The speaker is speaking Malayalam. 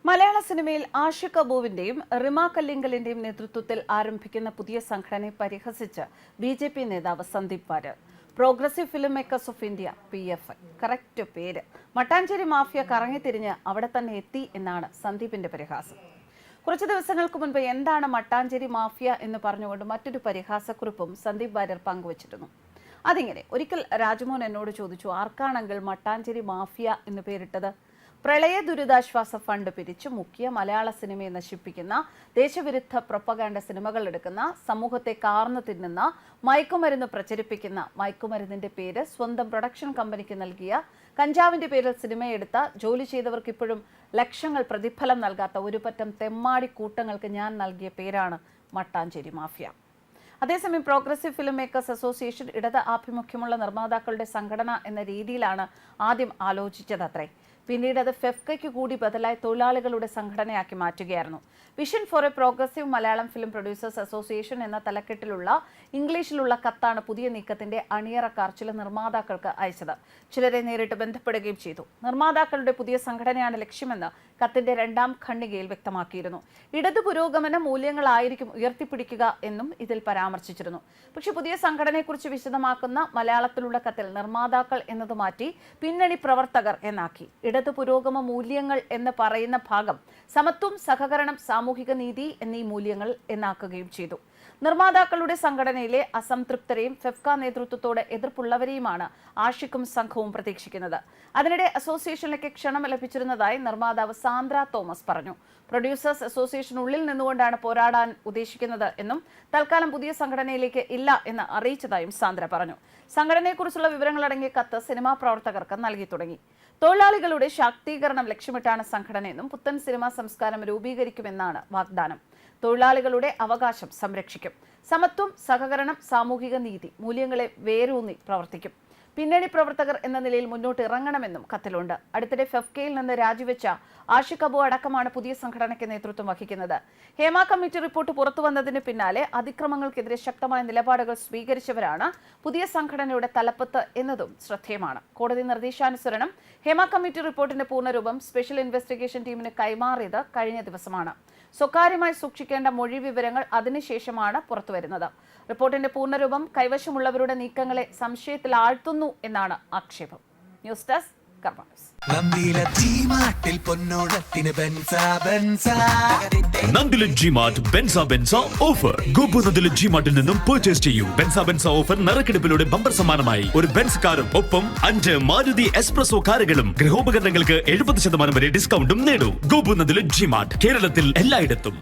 മലയാള സിനിമയിൽ ആഷിഖ് അബുവിന്റെയും റിമ കല്ലിങ്കലിന്റെയും നേതൃത്വത്തിൽ ആരംഭിക്കുന്ന പുതിയ സംഘടനയെ പരിഹസിച്ച് ബി.ജെ.പി. നേതാവ് Sandeep Warrier. Progressive film makers of India (PFI) correct പേര്. മട്ടാഞ്ചേരി മാഫിയ കറങ്ങിത്തിരിഞ്ഞ് അവിടെ തന്നെ എത്തി എന്നാണ് സന്ദീപിന്റെ പരിഹാസം. കുറച്ചു ദിവസങ്ങൾക്ക് മുൻപ് എന്താണ് മട്ടാഞ്ചേരി മാഫിയ എന്ന് പറഞ്ഞുകൊണ്ട് മറ്റൊരു പരിഹാസക്കുറിപ്പും സന്ദീപ് വാര്യർ പങ്കുവച്ചിരുന്നു. അതിങ്ങനെ: ഒരിക്കൽ രാജ്മോഹൻ എന്നോട് ചോദിച്ചു, ആർക്കാണെങ്കിൽ മട്ടാഞ്ചേരി മാഫിയ എന്ന് പേരിട്ടത്? പ്രളയ ദുരിതാശ്വാസ ഫണ്ട് പിരിച്ചു മുക്കിയ മലയാള സിനിമയെ നശിപ്പിക്കുന്ന, ദേശവിരുദ്ധ പ്രൊപ്പഗാൻഡ സിനിമകൾ എടുക്കുന്ന, സമൂഹത്തെ കാർന്നു തിന്നുന്ന, മയക്കുമരുന്ന് പ്രചരിപ്പിക്കുന്ന, മയക്കുമരുന്നിന്റെ പേര് സ്വന്തം പ്രൊഡക്ഷൻ കമ്പനിക്ക് നൽകിയ, കഞ്ചാവിന്റെ പേരിൽ സിനിമയെടുത്ത, ജോലി ചെയ്തവർക്ക് ഇപ്പോഴും ലക്ഷങ്ങൾ പ്രതിഫലം നൽകാത്ത ഒരു പറ്റം തെമ്മാടി കൂട്ടങ്ങൾക്ക് ഞാൻ നൽകിയ പേരാണ് മട്ടാഞ്ചേരി മാഫിയ. അതേസമയം പ്രോഗ്രസീവ് ഫിലിം മേക്കേഴ്സ് അസോസിയേഷൻ ഇടത് ആഭിമുഖ്യമുള്ള നിർമ്മാതാക്കളുടെ സംഘടന എന്ന രീതിയിലാണ് ആദ്യം ആലോചിച്ചതത്രേ. പിന്നീട് അത് ഫെഫ്കയ്ക്ക് കൂടി ബദലായി തൊഴിലാളികളുടെ സംഘടനയാക്കി മാറ്റുകയായിരുന്നു. Vision four A progressive Malayalam film producers association എന്ന തലക്കെട്ടിലുള്ള ഇംഗ്ലീഷിലുള്ള കത്താണ് പുതിയ നീക്കത്തിന്റെ അണിയറക്കാർ ചില നിർമ്മാതാക്കൾക്ക് അയച്ചത്. ചിലരെ നേരിട്ട് ബന്ധപ്പെടുകയും ചെയ്തു. നിർമ്മാതാക്കളുടെ പുതിയ സംഘടനയാണ് ലക്ഷ്യമെന്ന് കത്തിന്റെ രണ്ടാം ഖണ്ഡികയിൽ വ്യക്തമാക്കിയിരുന്നു. ഇടതു പുരോഗമന മൂല്യങ്ങളായിരിക്കും ഉയർത്തിപ്പിടിക്കുക എന്നും ഇതിൽ പരാമർശിച്ചിരുന്നു. പക്ഷേ പുതിയ സംഘടനയെക്കുറിച്ച് വിശദമാക്കുന്ന മലയാളത്തിലുള്ള കത്തിൽ നിർമ്മാതാക്കൾ എന്നത് മാറ്റി പിന്നണി പ്രവർത്തകർ എന്നാക്കി. ഇടതു പുരോഗമ മൂല്യങ്ങൾ എന്ന് പറയുന്ന ഭാഗം സമത്വം, സഹകരണം, സാമൂഹിക നീതി എന്നീ മൂല്യങ്ങൾ എന്നാക്കുകയും ചെയ്തു. നിർമ്മാതാക്കളുടെ സംഘടനയിലെ അസംതൃപ്തരെയും ഫെഫ്ക നേതൃത്വത്തോട് എതിർപ്പുള്ളവരെയുമാണ് ആഷിഖും സംഘവും പ്രതീക്ഷിക്കുന്നത്. അതിനിടെ അസോസിയേഷനിലേക്ക് ക്ഷണം ലഭിച്ചിരുന്നതായി നിർമ്മാതാവ് സാന്ദ്ര തോമസ് പറഞ്ഞു. പ്രൊഡ്യൂസേഴ്സ് അസോസിയേഷനുള്ളിൽ നിന്നുകൊണ്ടാണ് പോരാടാൻ ഉദ്ദേശിക്കുന്നത് എന്നും തൽക്കാലം പുതിയ സംഘടനയിലേക്ക് ഇല്ല എന്ന് അറിയിച്ചതായും സാന്ദ്ര പറഞ്ഞു. സംഘടനയെക്കുറിച്ചുള്ള വിവരങ്ങളടങ്ങിയ കത്ത് സിനിമാ പ്രവർത്തകർക്ക് നൽകി തുടങ്ങി. തൊഴിലാളികളുടെ ശാക്തീകരണം ലക്ഷ്യമിട്ടാണ് സംഘടനയെന്നും പുത്തൻ സിനിമാ സംസ്കാരം രൂപീകരിക്കുമെന്നാണ് വാഗ്ദാനം. തൊഴിലാളികളുടെ അവകാശം സംരക്ഷിക്കും. സമത്വം, സഹകരണം, സാമൂഹിക നീതി മൂല്യങ്ങളെ വേരൂന്നി പ്രവർത്തിക്കും. പിന്നണി പ്രവർത്തകർ എന്ന നിലയിൽ മുന്നോട്ട് ഇറങ്ങണമെന്നും കത്തിലുണ്ട്. അടുത്തിടെ ഫെഫ്കയിൽ നിന്ന് രാജിവെച്ച ആഷിഖ് അബു അടക്കമാണ് പുതിയ സംഘടനയ്ക്ക് നേതൃത്വം വഹിക്കുന്നത്. ഹേമ കമ്മിറ്റി റിപ്പോർട്ട് പുറത്തുവന്നതിന് പിന്നാലെ അതിക്രമങ്ങൾക്കെതിരെ ശക്തമായ നിലപാടുകൾ സ്വീകരിച്ചവരാണ് പുതിയ സംഘടനയുടെ തലപ്പത്ത് എന്നതും ശ്രദ്ധേയമാണ്. കോടതി നിർദ്ദേശാനുസരണം ഹേമ കമ്മിറ്റി റിപ്പോർട്ടിന്റെ പൂർണ്ണരൂപം സ്പെഷ്യൽ ഇൻവെസ്റ്റിഗേഷൻ ടീമിന് കൈമാറിയത് കഴിഞ്ഞ ദിവസമാണ്. സ്വകാര്യമായി സൂക്ഷിക്കേണ്ട മൊഴി വിവരങ്ങൾ അതിനുശേഷമാണ് പുറത്തുവരുന്നത്. റിപ്പോർട്ടിന്റെ പൂർണ്ണരൂപം കൈവശമുള്ളവരുടെ നീക്കങ്ങളെ സംശയത്തിലാഴ്ത്തുന്നു എന്നാണ് ആക്ഷേപം. ന്യൂസ് ഡെസ്ക് കർമ്മ. നന്ദില ജിമാർട്ട് ബെൻസ ഓഫർ. ഗോപു നന്ദില ജിമാർട്ടിൽ നിന്നും പർച്ചേസ് ചെയ്യൂ. ബെൻസ ഓഫർ നറുക്കെടുപ്പിലൂടെ ബമ്പർ സമ്മാനമായി ഒരു ബെൻസ് കാറും ഒപ്പം 5 മാരുതി എക്സ്പ്രസോ കാറുകളും ഗൃഹോപകരണങ്ങൾക്ക് 70% വരെ ഡിസ്കൗണ്ടും നേടൂ. ഗോപു നന്ദില ജിമാർട്ട് കേരളത്തിൽ എല്ലായിടത്തും.